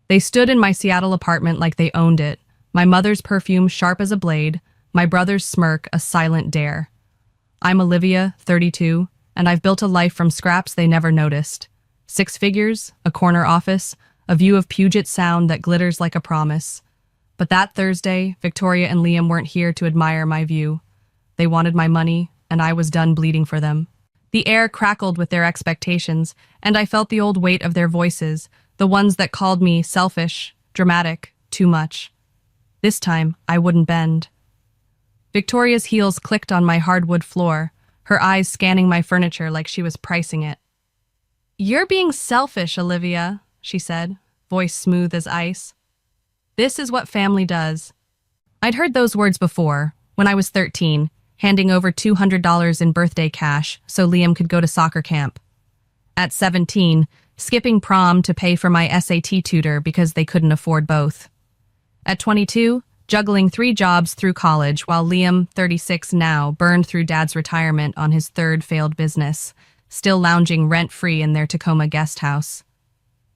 They stood in my Seattle apartment like they owned it, my mother's perfume sharp as a blade, my brother's smirk a silent dare. I'm Olivia, 32, and I've built a life from scraps they never noticed. 6 figures, a corner office, a view of Puget Sound that glitters like a promise. But that Thursday, Victoria and Liam weren't here to admire my view. They wanted my money, and I was done bleeding for them. The air crackled with their expectations, and I felt the old weight of their voices, the ones that called me selfish, dramatic, too much. This time, I wouldn't bend. Victoria's heels clicked on my hardwood floor, her eyes scanning my furniture like she was pricing it. "You're being selfish, Olivia," she said, voice smooth as ice. "This is what family does." I'd heard those words before, when I was 13, handing over $200 in birthday cash so Liam could go to soccer camp. At 17, skipping prom to pay for my SAT tutor because they couldn't afford both. At 22, juggling 3 jobs through college while Liam, 36 now, burned through Dad's retirement on his 3rd failed business, still lounging rent-free in their Tacoma guest house.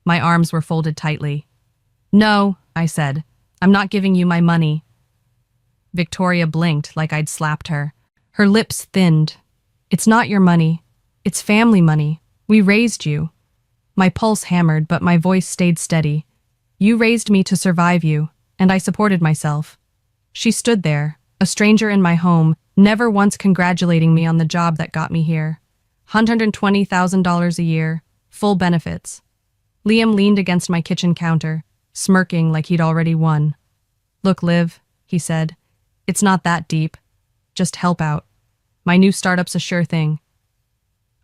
My arms were folded tightly. "No," I said, "I'm not giving you my money." Victoria blinked like I'd slapped her. Her lips thinned. "It's not your money. It's family money. We raised you." My pulse hammered, but my voice stayed steady. "You raised me to survive you, and I supported myself." She stood there, a stranger in my home, never once congratulating me on the job that got me here. $120,000 a year, full benefits. Liam leaned against my kitchen counter, smirking like he'd already won. "Look, Liv," he said, "it's not that deep. Just help out. My new startup's a sure thing."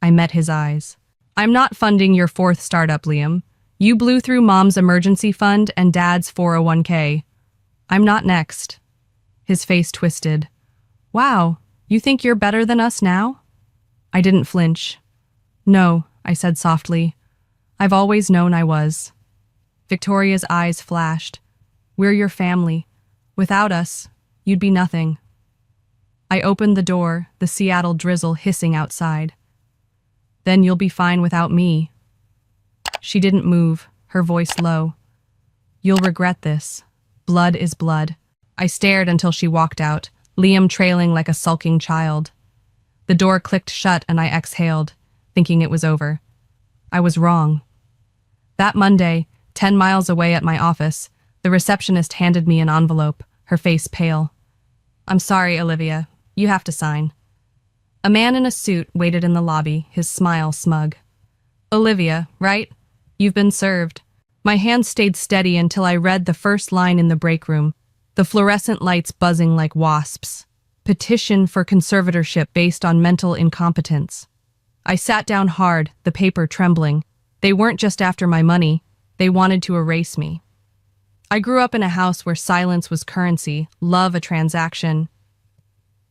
I met his eyes. "I'm not funding your 4th startup, Liam. You blew through Mom's emergency fund and Dad's 401k. I'm not next." His face twisted. "Wow, you think you're better than us now?" I didn't flinch. "No," I said softly. "I've always known I was." Victoria's eyes flashed. "We're your family. Without us, you'd be nothing." I opened the door, the Seattle drizzle hissing outside. "Then you'll be fine without me." She didn't move, her voice low. "You'll regret this. Blood is blood." I stared until she walked out, Liam trailing like a sulking child. The door clicked shut and I exhaled, thinking it was over. I was wrong. That Monday, 10 miles away at my office, the receptionist handed me an envelope, her face pale. "I'm sorry, Olivia. You have to sign." A man in a suit waited in the lobby, his smile smug. "Olivia, right? You've been served." My hand stayed steady until I read the first line in the break room, the fluorescent lights buzzing like wasps. "Petition for conservatorship based on mental incompetence." I sat down hard, the paper trembling. They weren't just after my money, they wanted to erase me. I grew up in a house where silence was currency, love a transaction.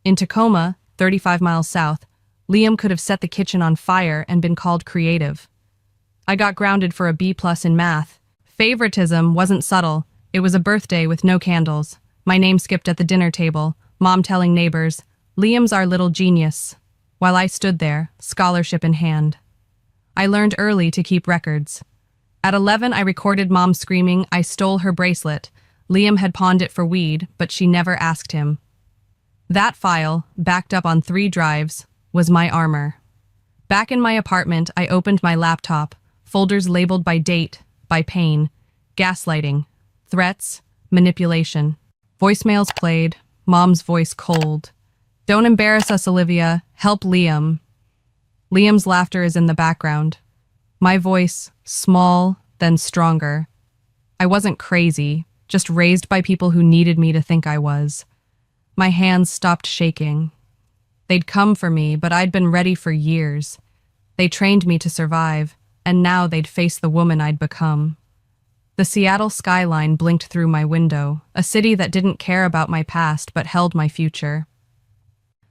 In Tacoma, 35 miles south, Liam could have set the kitchen on fire and been called creative. I got grounded for a B+ in math. Favoritism wasn't subtle. It was a birthday with no candles. My name skipped at the dinner table, Mom telling neighbors, "Liam's our little genius," while I stood there, scholarship in hand. I learned early to keep records. At 11, I recorded Mom screaming, "I stole her bracelet." Liam had pawned it for weed, but she never asked him. That file, backed up on 3 drives, was my armor. Back in my apartment, I opened my laptop, folders labeled by date, by pain, gaslighting, threats, manipulation. Voicemails played, Mom's voice cold. "Don't embarrass us, Olivia. Help Liam." Liam's laughter is in the background. My voice, small, then stronger. I wasn't crazy, just raised by people who needed me to think I was. My hands stopped shaking. They'd come for me, but I'd been ready for years. They trained me to survive, and now they'd face the woman I'd become. The Seattle skyline blinked through my window, a city that didn't care about my past but held my future.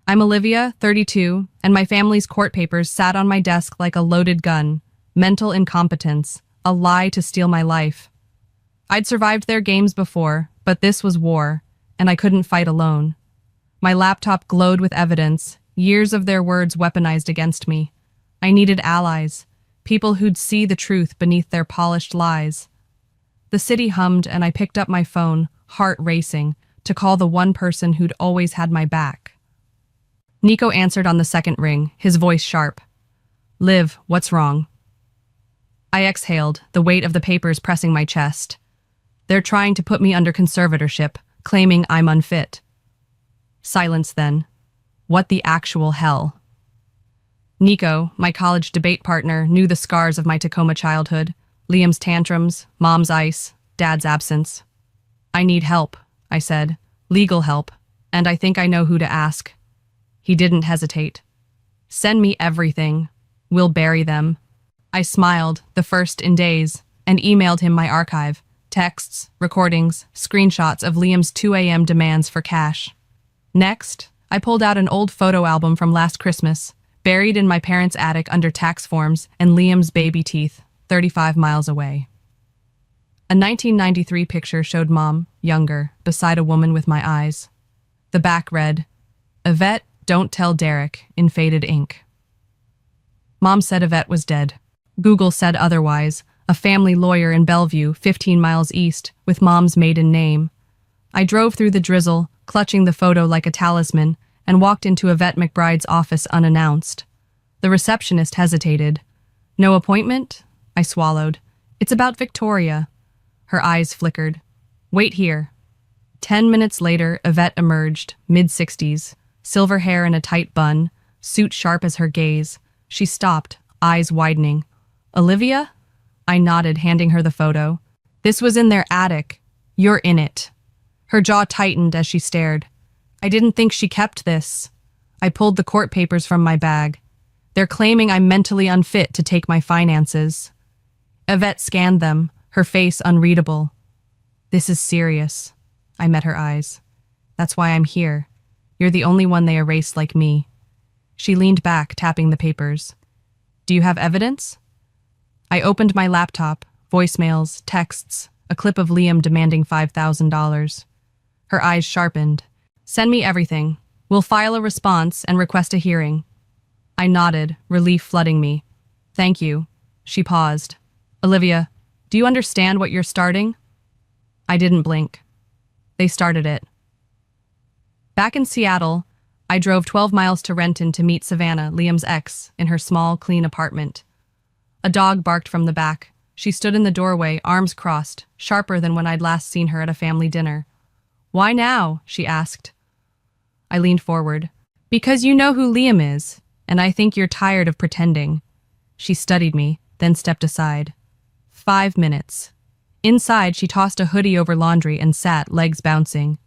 I'm Olivia, 32, and my family's court papers sat on my desk like a loaded gun. Mental incompetence, a lie to steal my life. I'd survived their games before, but this was war, and I couldn't fight alone. My laptop glowed with evidence, years of their words weaponized against me. I needed allies, people who'd see the truth beneath their polished lies. The city hummed and I picked up my phone, heart racing, to call the one person who'd always had my back. Nico answered on the second ring, his voice sharp. "Liv, what's wrong?" I exhaled, the weight of the papers pressing my chest. "They're trying to put me under conservatorship, claiming I'm unfit." Silence then. What the actual hell? Nico, my college debate partner, knew the scars of my Tacoma childhood. Liam's tantrums, mom's ice, dad's absence. "I need help," I said. "Legal help. And I think I know who to ask." He didn't hesitate. "Send me everything. We'll bury them." I smiled, the first in days, and emailed him my archive. Texts, recordings, screenshots of Liam's 2 a.m. demands for cash. Next, I pulled out an old photo album from last Christmas, buried in my parents' attic under tax forms and Liam's baby teeth, 35 miles away. A 1993 picture showed Mom, younger, beside a woman with my eyes. The back read, "Yvette, don't tell Derek," in faded ink. Mom said Yvette was dead. Google said otherwise, a family lawyer in Bellevue, 15 miles east, with Mom's maiden name. I drove through the drizzle, clutching the photo like a talisman, and walked into Yvette McBride's office unannounced. The receptionist hesitated. "No appointment?" I swallowed. "It's about Victoria." Her eyes flickered. "Wait here." 10 minutes later, Yvette emerged, mid-60s, silver hair in a tight bun, suit sharp as her gaze. She stopped, eyes widening. "Olivia?" I nodded, handing her the photo. "This was in their attic. You're in it." Her jaw tightened as she stared. "I didn't think she kept this." I pulled the court papers from my bag. "They're claiming I'm mentally unfit to take my finances." Yvette scanned them, her face unreadable. "This is serious." I met her eyes. "That's why I'm here. You're the only one they erased like me." She leaned back, tapping the papers. "Do you have evidence?" I opened my laptop, voicemails, texts, a clip of Liam demanding $5,000. Her eyes sharpened. "Send me everything. We'll file a response and request a hearing." I nodded, relief flooding me. "Thank you." She paused. "Olivia, do you understand what you're starting?" I didn't blink. They started it. Back in Seattle, I drove 12 miles to Renton to meet Savannah, Liam's ex, in her small, clean apartment. A dog barked from the back. She stood in the doorway, arms crossed, sharper than when I'd last seen her at a family dinner. "Why now?" she asked. I leaned forward. "Because you know who Liam is, and I think you're tired of pretending." She studied me, then stepped aside. 5 minutes. Inside, she tossed a hoodie over laundry and sat, legs bouncing.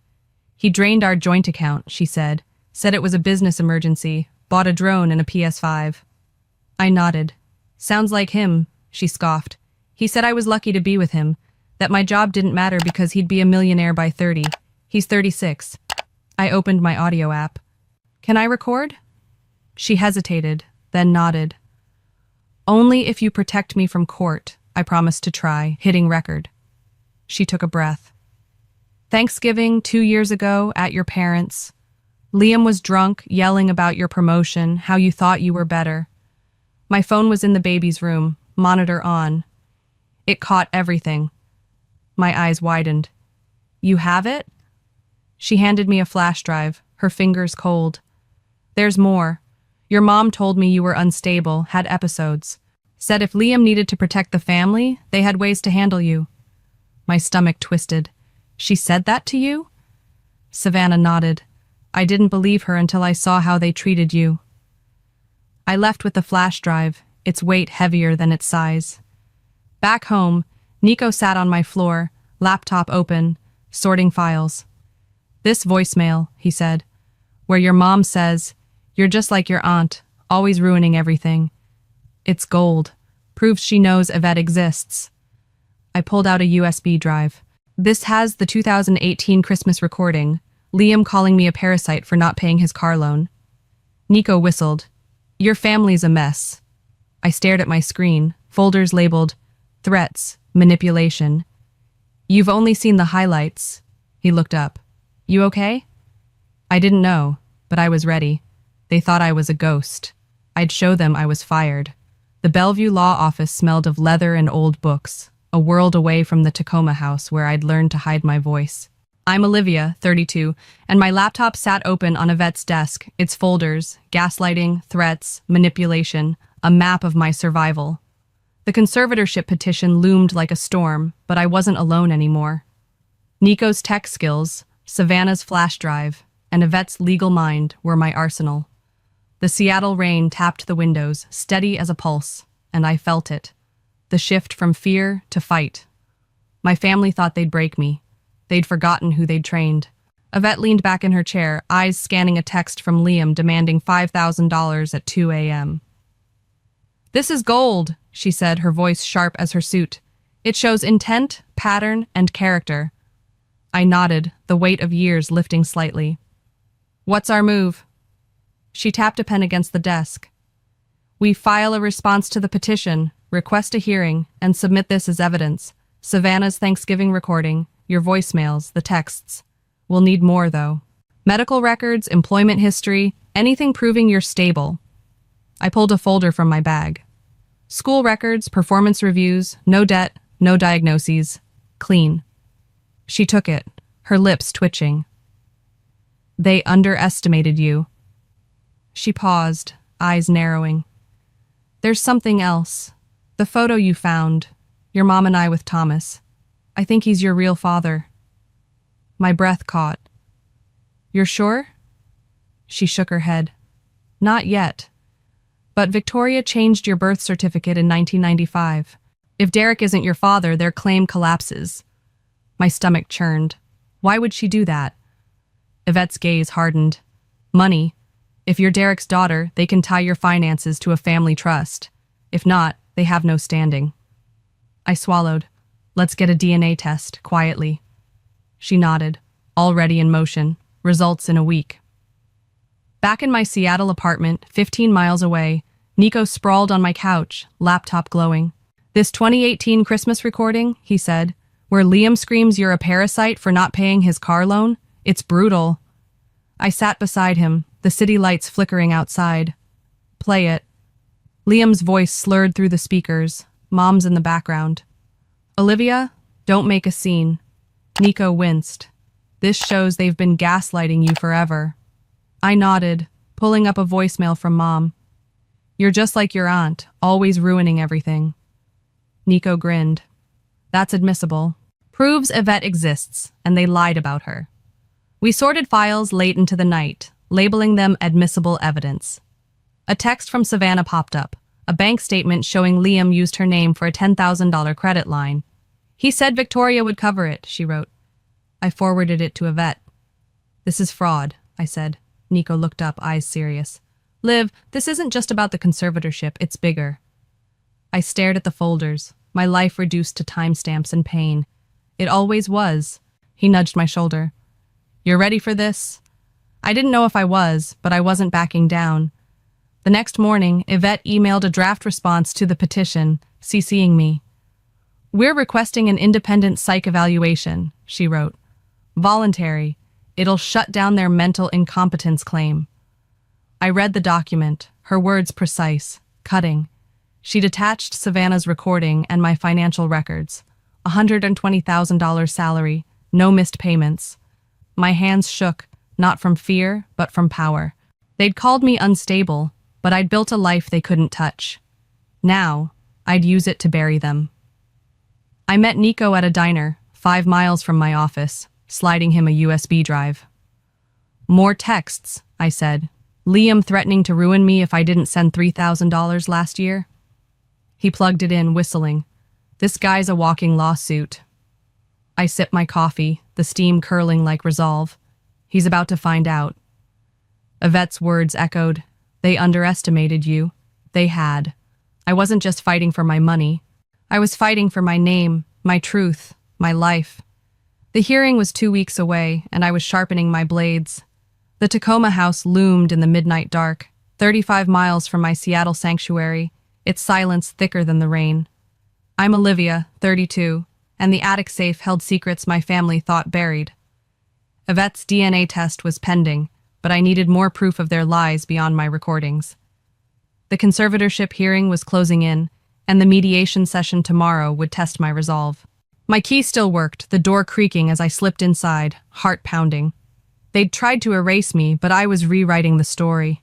"He drained our joint account," she said it was a business emergency, bought a drone and a PS5. I nodded. "Sounds like him," she scoffed. "He said I was lucky to be with him, that my job didn't matter because he'd be a millionaire by 30. He's 36. I opened my audio app. "Can I record?" She hesitated, then nodded. "Only if you protect me from court," I promised to try, hitting record. She took a breath. "Thanksgiving 2 years ago at your parents'. Liam was drunk, yelling about your promotion, how you thought you were better. My phone was in the baby's room, monitor on. It caught everything." My eyes widened. "You have it?" She handed me a flash drive, her fingers cold. "There's more. Your mom told me you were unstable, had episodes. Said if Liam needed to protect the family, they had ways to handle you." My stomach twisted. "She said that to you?" Savannah nodded. "I didn't believe her until I saw how they treated you." I left with the flash drive, its weight heavier than its size. Back home, Nico sat on my floor, laptop open, sorting files. "This voicemail," he said, "where your mom says, 'You're just like your aunt, always ruining everything.' It's gold. Proves she knows Yvette exists." I pulled out a USB drive. "This has the 2018 Christmas recording, Liam calling me a parasite for not paying his car loan." Nico whistled. "Your family's a mess." I stared at my screen, folders labeled threats, manipulation. "You've only seen the highlights." He looked up. "You okay?" I didn't know, but I was ready. They thought I was a ghost. I'd show them I was fired. The Bellevue law office smelled of leather and old books. a world away from the Tacoma house where I'd learned to hide my voice. I'm Olivia, 32, and my laptop sat open on Yvette's desk, its folders, gaslighting, threats, manipulation, a map of my survival. The conservatorship petition loomed like a storm, but I wasn't alone anymore. Nico's tech skills, Savannah's flash drive, and Yvette's legal mind were my arsenal. The Seattle rain tapped the windows, steady as a pulse, and I felt it. The shift from fear to fight. My family thought they'd break me. They'd forgotten who they'd trained. Yvette leaned back in her chair, eyes scanning a text from Liam demanding $5,000 at 2 a.m. "This is gold," she said, her voice sharp as her suit. "It shows intent, pattern, and character." I nodded, the weight of years lifting slightly. "What's our move?" She tapped a pen against the desk. "We file a response to the petition, request a hearing, and submit this as evidence. Savannah's Thanksgiving recording, your voicemails, the texts. We'll need more, though. Medical records, employment history, anything proving you're stable." I pulled a folder from my bag. School records, performance reviews, no debt, no diagnoses. Clean. She took it, her lips twitching. "They underestimated you." She paused, eyes narrowing. "There's something else. The photo you found, your mom and I with Thomas. I think he's your real father." My breath caught. "You're sure?" She shook her head. "Not yet. But Victoria changed your birth certificate in 1995. If Derek isn't your father, their claim collapses." My stomach churned. Why would she do that? Yvette's gaze hardened. "Money. If you're Derek's daughter, they can tie your finances to a family trust. If not, they have no standing." I swallowed. "Let's get a DNA test, quietly." She nodded, already in motion. Results in a week. Back in my Seattle apartment, 15 miles away, Nico sprawled on my couch, laptop glowing. "This 2018 Christmas recording," he said, "where Liam screams you're a parasite for not paying his car loan? It's brutal." I sat beside him, the city lights flickering outside. "Play it." Liam's voice slurred through the speakers. Mom's in the background. "Olivia, don't make a scene." Nico winced. "This shows they've been gaslighting you forever." I nodded, pulling up a voicemail from Mom. "You're just like your aunt, always ruining everything." Nico grinned. "That's admissible. Proves Yvette exists, and they lied about her." We sorted files late into the night, labeling them admissible evidence. A text from Savannah popped up, a bank statement showing Liam used her name for a $10,000 credit line. "He said Victoria would cover it," she wrote. I forwarded it to Yvette. "This is fraud," I said. Nico looked up, eyes serious. "Liv, this isn't just about the conservatorship, it's bigger." I stared at the folders, my life reduced to timestamps and pain. It always was. He nudged my shoulder. "You're ready for this?" I didn't know if I was, but I wasn't backing down. The next morning, Yvette emailed a draft response to the petition, CCing me. "We're requesting an independent psych evaluation," she wrote. "Voluntary. It'll shut down their mental incompetence claim." I read the document, her words precise, cutting. She'd attached Savannah's recording and my financial records. $120,000 salary, no missed payments. My hands shook, not from fear, but from power. They'd called me unstable, but I'd built a life they couldn't touch. Now, I'd use it to bury them. I met Nico at a diner, 5 miles from my office, sliding him a USB drive. "More texts," I said. "Liam threatening to ruin me if I didn't send $3,000 last year." He plugged it in, whistling. "This guy's a walking lawsuit." I sipped my coffee, the steam curling like resolve. He's about to find out. Yvette's words echoed. "They underestimated you." They had. I wasn't just fighting for my money. I was fighting for my name, my truth, my life. The hearing was 2 weeks away, and I was sharpening my blades. The Tacoma house loomed in the midnight dark, 35 miles from my Seattle sanctuary, its silence thicker than the rain. I'm Olivia, 32, and the attic safe held secrets my family thought buried. Yvette's DNA test was pending, but I needed more proof of their lies beyond my recordings. The conservatorship hearing was closing in, and the mediation session tomorrow would test my resolve. My key still worked, the door creaking as I slipped inside, heart pounding. They'd tried to erase me, but I was rewriting the story.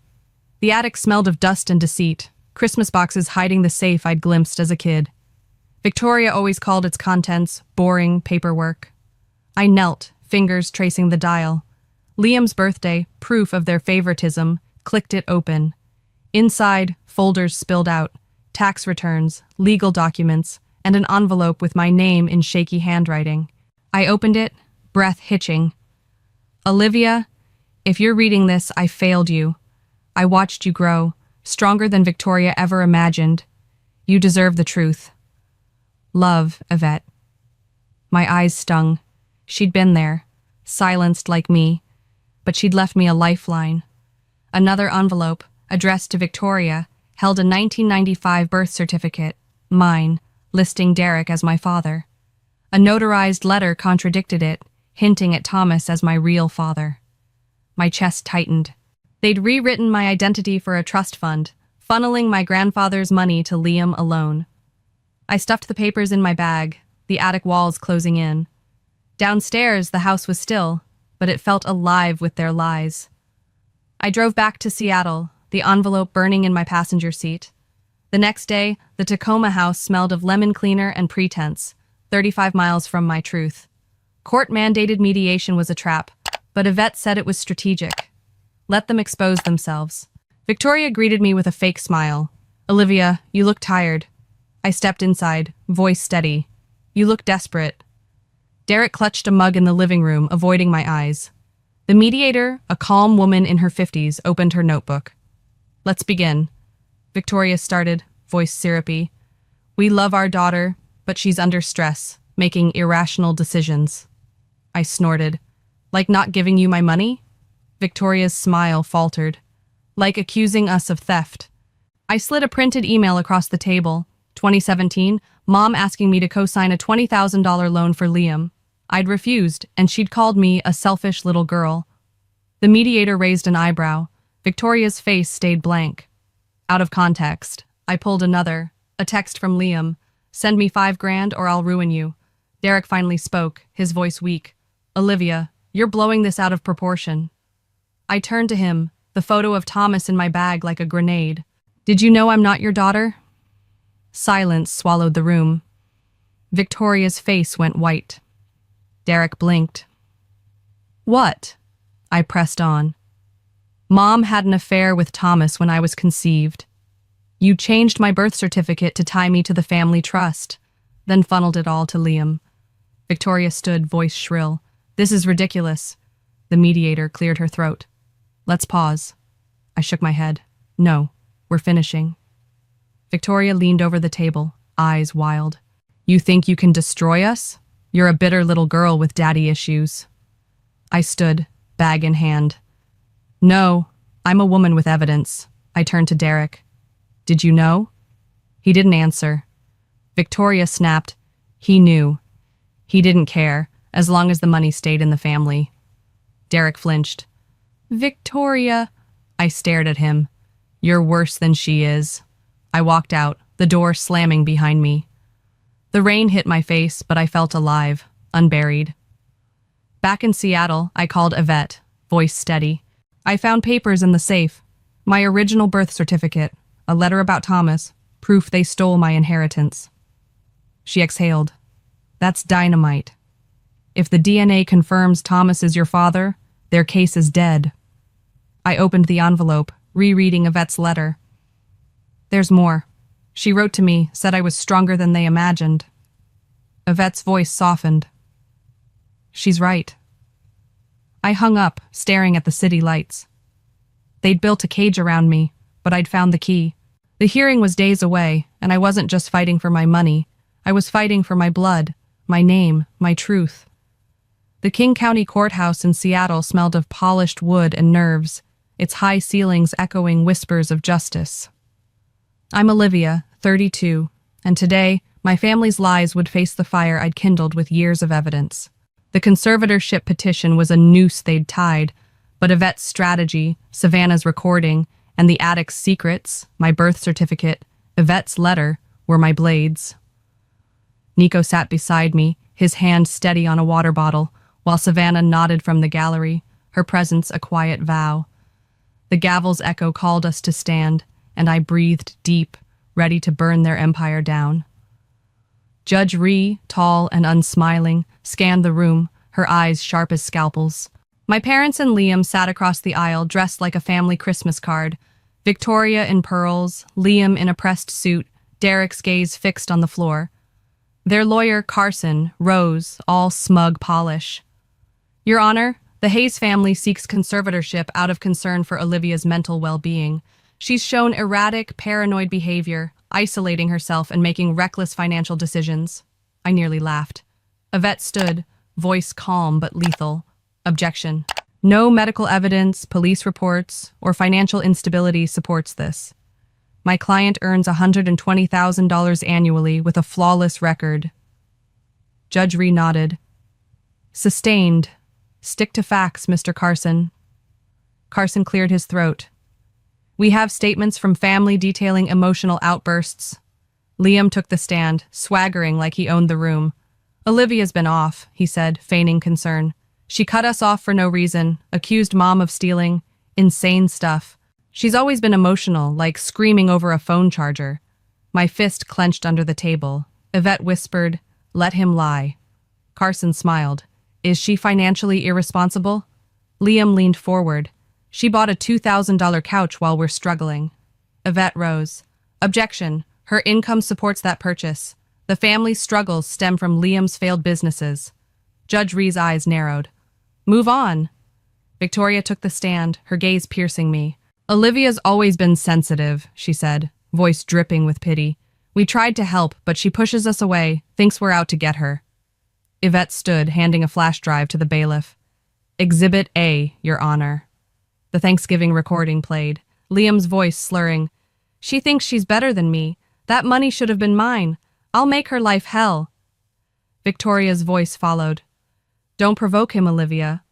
The attic smelled of dust and deceit, Christmas boxes hiding the safe I'd glimpsed as a kid. Victoria always called its contents boring paperwork. I knelt, fingers tracing the dial. Liam's birthday, proof of their favoritism, clicked it open. Inside, folders spilled out, tax returns, legal documents, and an envelope with my name in shaky handwriting. I opened it, breath hitching. Olivia, if you're reading this, I failed you. I watched you grow, stronger than Victoria ever imagined. You deserve the truth. Love, Yvette. My eyes stung. She'd been there, silenced like me, but she'd left me a lifeline. Another envelope, addressed to Victoria, held a 1995 birth certificate, mine, listing Derek as my father. A notarized letter contradicted it, hinting at Thomas as my real father. My chest tightened. They'd rewritten my identity for a trust fund, funneling my grandfather's money to Liam alone. I stuffed the papers in my bag, the attic walls closing in. Downstairs, the house was still, but it felt alive with their lies. I drove back to Seattle, the envelope burning in my passenger seat. The next day, the Tacoma house smelled of lemon cleaner and pretense, 35 miles from my truth. Court-mandated mediation was a trap, but Yvette said it was strategic. Let them expose themselves. Victoria greeted me with a fake smile. Olivia, you look tired. I stepped inside, voice steady. You look desperate. Derek clutched a mug in the living room, avoiding my eyes. The mediator, a calm woman in her 50s, opened her notebook. Let's begin. Victoria started, voice syrupy. We love our daughter, but she's under stress, making irrational decisions. I snorted. Like not giving you my money? Victoria's smile faltered. Like accusing us of theft. I slid a printed email across the table. 2017, Mom asking me to co-sign a $20,000 loan for Liam. I'd refused, and she'd called me a selfish little girl. The mediator raised an eyebrow. Victoria's face stayed blank. Out of context, I pulled another, a text from Liam. Send me $5,000 or I'll ruin you. Derek finally spoke, his voice weak. Olivia, you're blowing this out of proportion. I turned to him, the photo of Thomas in my bag like a grenade. Did you know I'm not your daughter? Silence swallowed the room. Victoria's face went white. Derek blinked. What? I pressed on. Mom had an affair with Thomas when I was conceived. You changed my birth certificate to tie me to the family trust, then funneled it all to Liam. Victoria stood, voice shrill. This is ridiculous. The mediator cleared her throat. Let's pause. I shook my head. No, we're finishing. Victoria leaned over the table, eyes wild. You think you can destroy us? You're a bitter little girl with daddy issues. I stood, bag in hand. No, I'm a woman with evidence. I turned to Derek. Did you know? He didn't answer. Victoria snapped. He knew. He didn't care, as long as the money stayed in the family. Derek flinched. Victoria. I stared at him. You're worse than she is. I walked out, the door slamming behind me. The rain hit my face, but I felt alive, unburied. Back in Seattle, I called Yvette, voice steady. I found papers in the safe. My original birth certificate, a letter about Thomas, proof they stole my inheritance. She exhaled. That's dynamite. If the DNA confirms Thomas is your father, their case is dead. I opened the envelope, rereading Yvette's letter. There's more. She wrote to me, said I was stronger than they imagined. Yvette's voice softened. She's right. I hung up, staring at the city lights. They'd built a cage around me, but I'd found the key. The hearing was days away, and I wasn't just fighting for my money. I was fighting for my blood, my name, my truth. The King County Courthouse in Seattle smelled of polished wood and nerves, its high ceilings echoing whispers of justice. I'm Olivia, 32, and today, my family's lies would face the fire I'd kindled with years of evidence. The conservatorship petition was a noose they'd tied, but Yvette's strategy, Savannah's recording, and the attic's secrets, my birth certificate, Yvette's letter, were my blades. Nico sat beside me, his hand steady on a water bottle, while Savannah nodded from the gallery, her presence a quiet vow. The gavel's echo called us to stand, and I breathed deep, ready to burn their empire down. Judge Ree, tall and unsmiling, scanned the room, her eyes sharp as scalpels. My parents and Liam sat across the aisle, dressed like a family Christmas card. Victoria in pearls, Liam in a pressed suit, Derek's gaze fixed on the floor. Their lawyer, Carson, rose, all smug polish. Your Honor, the Hayes family seeks conservatorship out of concern for Olivia's mental well-being. She's shown erratic, paranoid behavior, isolating herself and making reckless financial decisions. I nearly laughed. Yvette stood, voice calm but lethal. Objection. No medical evidence, police reports, or financial instability supports this. My client earns $120,000 annually with a flawless record. Judge Ree nodded. Sustained. Stick to facts, Mr. Carson. Carson cleared his throat. We have statements from family detailing emotional outbursts. Liam took the stand, swaggering like he owned the room. Olivia's been off, he said, feigning concern. She cut us off for no reason, accused Mom of stealing. Insane stuff. She's always been emotional, like screaming over a phone charger. My fist clenched under the table. Yvette whispered, "Let him lie." Carson smiled. Is she financially irresponsible? Liam leaned forward. She bought a $2,000 couch while we're struggling. Yvette rose. Objection. Her income supports that purchase. The family's struggles stem from Liam's failed businesses. Judge Ree's eyes narrowed. Move on. Victoria took the stand, her gaze piercing me. Olivia's always been sensitive, she said, voice dripping with pity. We tried to help, but she pushes us away, thinks we're out to get her. Yvette stood, handing a flash drive to the bailiff. Exhibit A, Your Honor. The Thanksgiving recording played, Liam's voice slurring. She thinks she's better than me. That money should have been mine. I'll make her life hell. Victoria's voice followed. Don't provoke him, Olivia.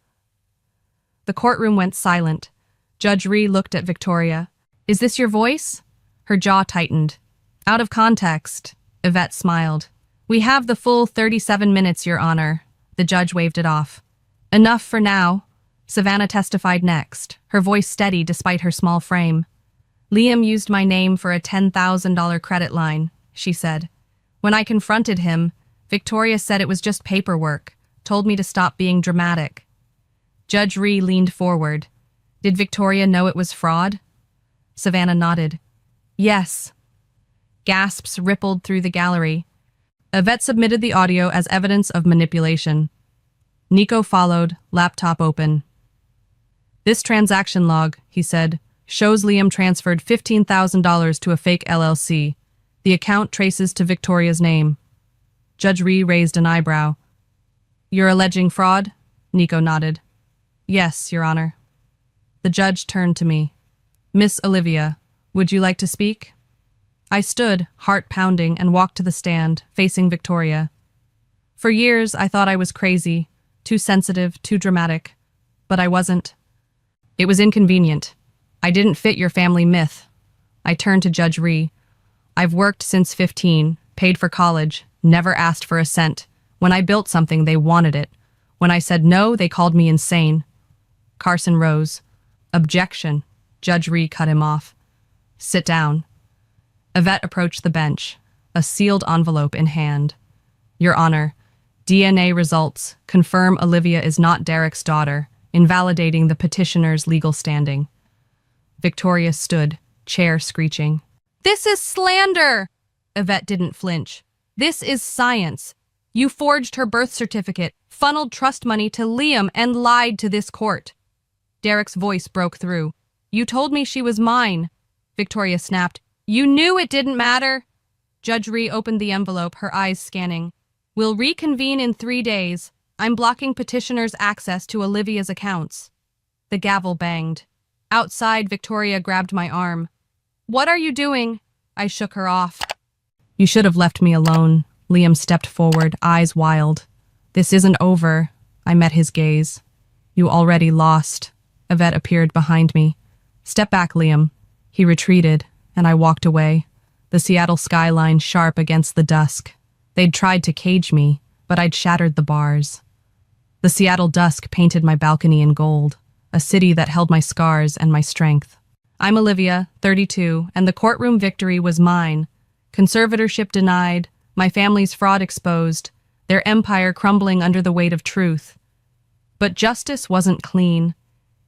The courtroom went silent. Judge Ree looked at Victoria. Is this your voice? Her jaw tightened. Out of context. Yvette smiled. We have the full 37 minutes, Your Honor. The judge waved it off. Enough for now. Savannah testified next, her voice steady despite her small frame. Liam used my name for a $10,000 credit line, she said. When I confronted him, Victoria said it was just paperwork, told me to stop being dramatic. Judge Ree leaned forward. Did Victoria know it was fraud? Savannah nodded. Yes. Gasps rippled through the gallery. Yvette submitted the audio as evidence of manipulation. Nico followed, laptop open. This transaction log, he said, shows Liam transferred $15,000 to a fake LLC. The account traces to Victoria's name. Judge Ree raised an eyebrow. You're alleging fraud? Nico nodded. Yes, Your Honor. The judge turned to me. Miss Olivia, would you like to speak? I stood, heart pounding, and walked to the stand, facing Victoria. For years, I thought I was crazy, too sensitive, too dramatic. But I wasn't. It was inconvenient. I didn't fit your family myth. I turned to Judge Ree. I've worked since 15, paid for college, never asked for a cent. When I built something, they wanted it. When I said no, they called me insane. Carson rose. Objection. Judge Ree cut him off. Sit down. Yvette approached the bench, a sealed envelope in hand. Your Honor, DNA results confirm Olivia is not Derek's daughter, invalidating the petitioner's legal standing. Victoria stood, chair screeching. This is slander! Yvette didn't flinch. This is science. You forged her birth certificate, funneled trust money to Liam, and lied to this court. Derek's voice broke through. You told me she was mine. Victoria snapped. You knew it didn't matter. Judge Ree opened the envelope, her eyes scanning. We'll reconvene in 3 days. I'm blocking petitioner's access to Olivia's accounts. The gavel banged. Outside, Victoria grabbed my arm. What are you doing? I shook her off. You should have left me alone. Liam stepped forward, eyes wild. This isn't over. I met his gaze. You already lost. Yvette appeared behind me. Step back, Liam. He retreated, and I walked away. the Seattle skyline sharp against the dusk. They'd tried to cage me, but I'd shattered the bars. The Seattle dusk painted my balcony in gold, a city that held my scars and my strength. I'm Olivia, 32, and the courtroom victory was mine. Conservatorship denied, my family's fraud exposed, their empire crumbling under the weight of truth. But justice wasn't clean.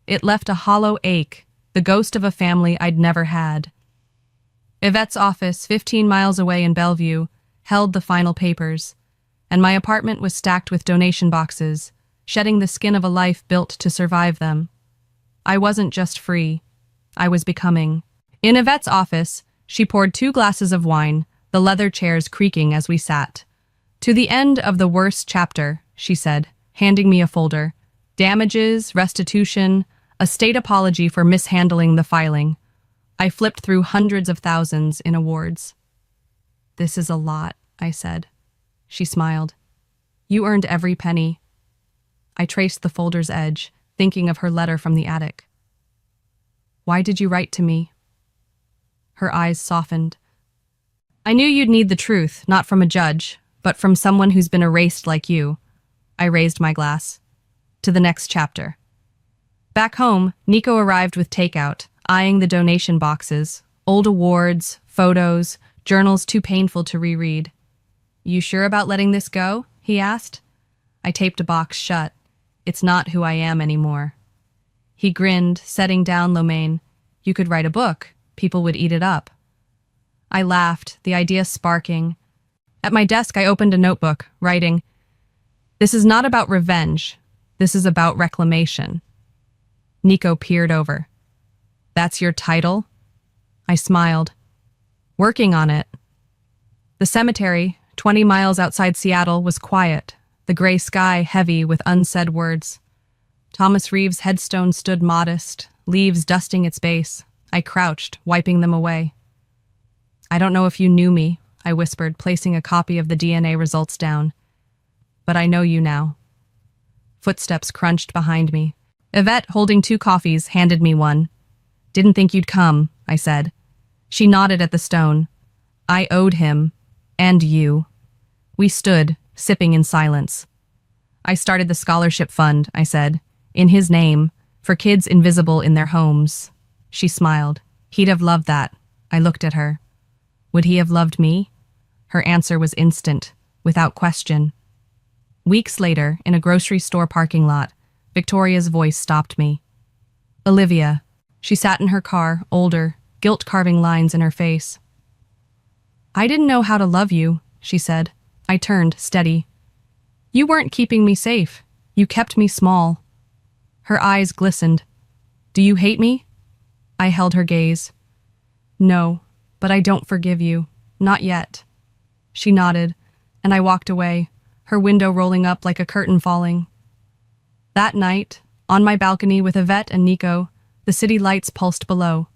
It left a hollow ache, the ghost of a family I'd never had. Yvette's office, 15 miles away in Bellevue, held the final papers, and my apartment was stacked with donation boxes, shedding the skin of a life built to survive them. I wasn't just free. I was becoming. In Yvette's office, she poured 2 glasses of wine, the leather chairs creaking as we sat. "To the end of the worst chapter," she said, handing me a folder. "Damages, restitution, a state apology for mishandling the filing." I flipped through hundreds of thousands in awards. "This is a lot," I said. She smiled. "You earned every penny." I traced the folder's edge, thinking of her letter from the attic. "Why did you write to me?" Her eyes softened. "I knew you'd need the truth, not from a judge, but from someone who's been erased like you." I raised my glass. "To the next chapter." Back home, Nico arrived with takeout, eyeing the donation boxes, old awards, photos, journals too painful to reread. "You sure about letting this go?" he asked. I taped a box shut. "It's not who I am anymore." He grinned, setting down lo mein. "You could write a book. People would eat it up." I laughed, the idea sparking. At my desk, I opened a notebook, writing, "This is not about revenge. This is about reclamation." Nico peered over. "That's your title?" I smiled. "Working on it." The cemetery, 20 miles outside Seattle, was quiet, the gray sky heavy with unsaid words. Thomas Reeves' headstone stood modest, leaves dusting its base. I crouched, wiping them away. "I don't know if you knew me," I whispered, placing a copy of the DNA results down. "But I know you now." Footsteps crunched behind me. Yvette, holding 2 coffees, handed me one. "Didn't think you'd come," I said. She nodded at the stone. "I owed him. And you." We stood, sipping in silence. "I started the scholarship fund," I said, "in his name, for kids invisible in their homes." She smiled. "He'd have loved that." I looked at her. Would he have loved me? Her answer was instant, without question. Weeks later, in a grocery store parking lot, Victoria's voice stopped me. "Olivia." She sat in her car, older, guilt carving lines in her face. "I didn't know how to love you," she said. I turned, steady. "You weren't keeping me safe. You kept me small." Her eyes glistened. "Do you hate me?" I held her gaze. "No, but I don't forgive you. Not yet." She nodded, and I walked away, her window rolling up like a curtain falling. That night, on my balcony with Yvette and Nico, the city lights pulsed below.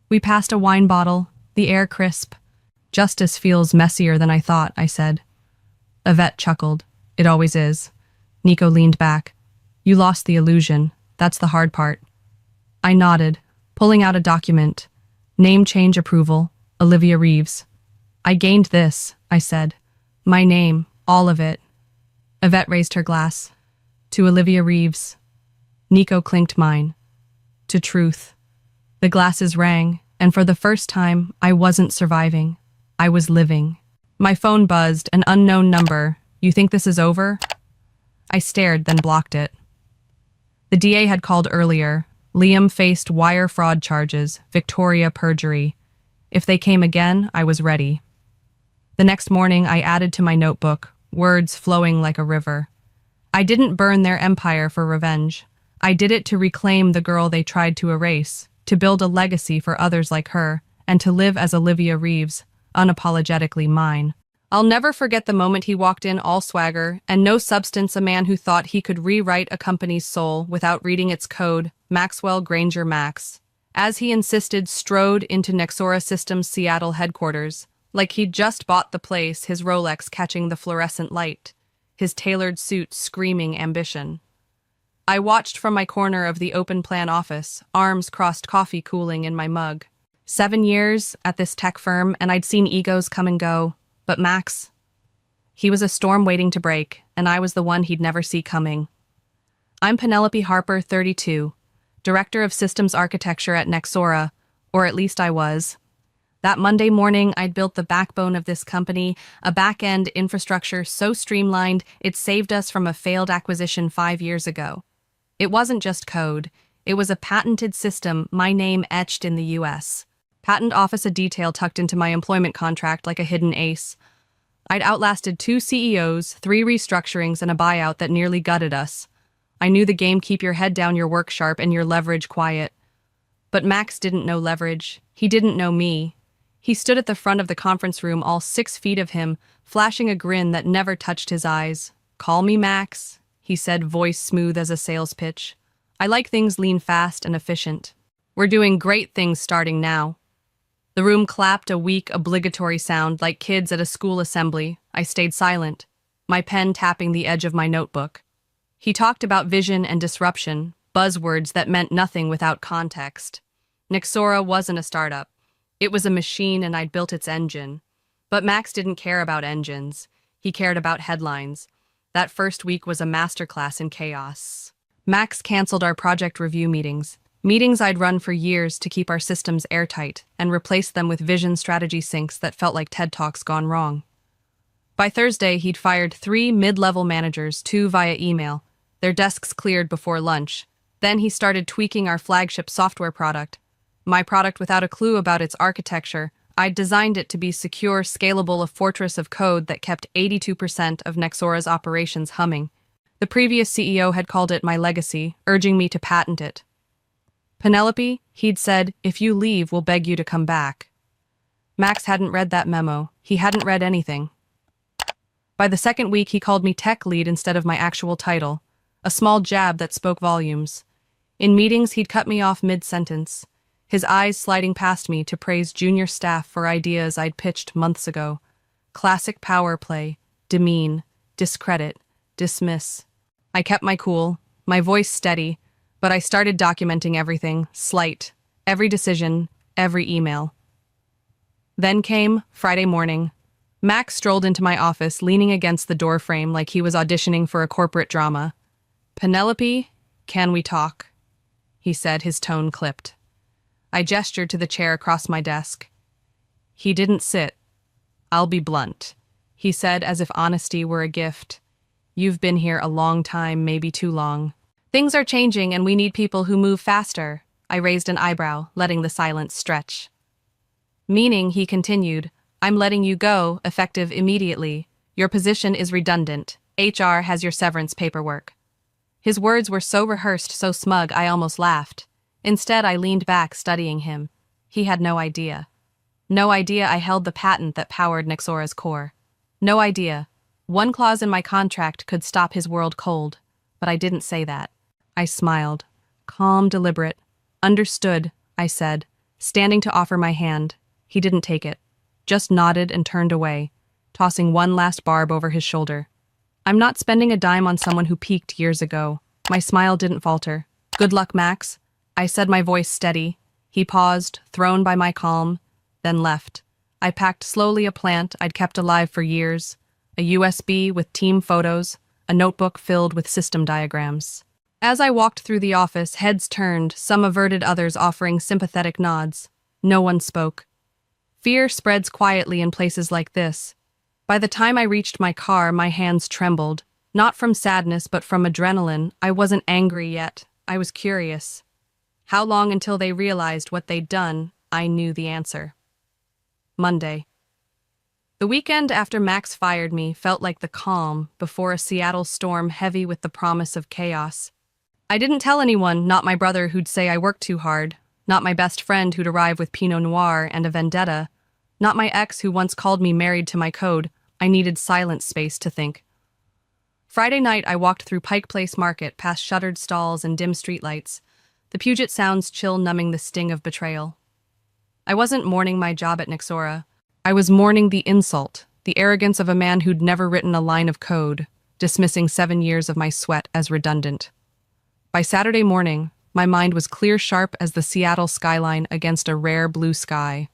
We passed a wine bottle, the air crisp. "Justice feels messier than I thought," I said. Yvette chuckled. "It always is." Nico leaned back. "You lost the illusion. That's the hard part." I nodded, pulling out a document. "Name change approval, Olivia Reeves." "I gained this," I said. "My name, all of it." Yvette raised her glass. "To Olivia Reeves." Nico clinked mine. "To truth." The glasses rang, and for the first time, I wasn't surviving. I was living. My phone buzzed, an unknown number. "You think this is over?" I stared, then blocked it. The DA had called earlier. Liam faced wire fraud charges, Victoria perjury. If they came again, I was ready. The next morning, I added to my notebook, words flowing like a river. I didn't burn their empire for revenge. I did it to reclaim the girl they tried to erase, to build a legacy for others like her, and to live as Olivia Reeves, unapologetically mine. I'll never forget the moment he walked in all swagger and no substance, a man who thought he could rewrite a company's soul without reading its code, Maxwell Granger Max. As he insisted, strode into Nexora Systems' Seattle headquarters, like he'd just bought the place, his Rolex catching the fluorescent light, his tailored suit screaming ambition. I watched from my corner of the open-plan office, arms crossed, coffee cooling in my mug. 7 years at this tech firm, and I'd seen egos come and go. But Max, he was a storm waiting to break, and I was the one he'd never see coming. I'm Penelope Harper, 32, Director of Systems Architecture at Nexora, or at least I was. That Monday morning, I'd built the backbone of this company, a back-end infrastructure so streamlined it saved us from a failed acquisition 5 years ago. It wasn't just code. It was a patented system, my name etched in the U.S. Patent Office a detail tucked into my employment contract like a hidden ace. I'd outlasted 2 CEOs, 3 restructurings, and a buyout that nearly gutted us. I knew the game: keep your head down, your work sharp, and your leverage quiet. But Max didn't know leverage. He didn't know me. He stood at the front of the conference room, all 6 feet of him, flashing a grin that never touched his eyes. "Call me Max," he said, voice smooth as a sales pitch. "I like things lean, fast, and efficient. We're doing great things starting now." The room clapped, a weak, obligatory sound like kids at a school assembly. I stayed silent, my pen tapping the edge of my notebook. He talked about vision and disruption, buzzwords that meant nothing without context. Nexora wasn't a startup. It was a machine, and I'd built its engine. But Max didn't care about engines. He cared about headlines. That first week was a masterclass in chaos. Max canceled our project review meetings I'd run for years to keep our systems airtight, and replaced them with vision strategy syncs that felt like TED Talks gone wrong. By Thursday, he'd fired 3 mid-level managers, 2 via email. Their desks cleared before lunch. Then he started tweaking our flagship software product. My product without a clue about its architecture. I'd designed it to be secure, scalable, a fortress of code that kept 82% of Nexora's operations humming. The previous CEO had called it my legacy, urging me to patent it. "Penelope," he'd said, "if you leave, we'll beg you to come back." Max hadn't read that memo. He hadn't read anything. By the second week, he called me tech lead instead of my actual title, a small jab that spoke volumes. In meetings, he'd cut me off mid-sentence, his eyes sliding past me to praise junior staff for ideas I'd pitched months ago. Classic power play: demean, discredit, dismiss. I kept my cool, my voice steady, but I started documenting everything, every decision, every email. Then came Friday morning. Max strolled into my office, leaning against the doorframe like he was auditioning for a corporate drama. "Penelope, can we talk?" he said, his tone clipped. I gestured to the chair across my desk. He didn't sit. "I'll be blunt," he said, as if honesty were a gift. "You've been here a long time, maybe too long. Things are changing, and we need people who move faster." I raised an eyebrow, letting the silence stretch. "Meaning," he continued, "I'm letting you go, effective immediately. Your position is redundant. HR has your severance paperwork." His words were so rehearsed, so smug, I almost laughed. Instead, I leaned back, studying him. He had no idea. No idea I held the patent that powered Nexora's core. No idea. One clause in my contract could stop his world cold, but I didn't say that. I smiled. Calm, deliberate. "Understood," I said, standing to offer my hand. He didn't take it, just nodded and turned away, tossing one last barb over his shoulder. "I'm not spending a dime on someone who peaked years ago." My smile didn't falter. "Good luck, Max," I said, my voice steady. He paused, thrown by my calm, then left. I packed slowly a plant I'd kept alive for years, a USB with team photos, a notebook filled with system diagrams. As I walked through the office, heads turned, some averted, others offering sympathetic nods. No one spoke. Fear spreads quietly in places like this. By the time I reached my car, my hands trembled. Not from sadness, but from adrenaline. I wasn't angry yet. I was curious. How long until they realized what they'd done? I knew the answer. Monday. The weekend after Max fired me felt like the calm before a Seattle storm heavy with the promise of chaos. I didn't tell anyone, not my brother who'd say I worked too hard, not my best friend who'd arrive with Pinot Noir and a vendetta, not my ex who once called me married to my code. I needed silent space to think. Friday night, I walked through Pike Place Market, past shuttered stalls and dim streetlights, the Puget Sound's chill numbing the sting of betrayal. I wasn't mourning my job at Nexora. I was mourning the insult, the arrogance of a man who'd never written a line of code, dismissing 7 years of my sweat as redundant. By Saturday morning, My mind was clear sharp as the Seattle skyline against a rare blue sky.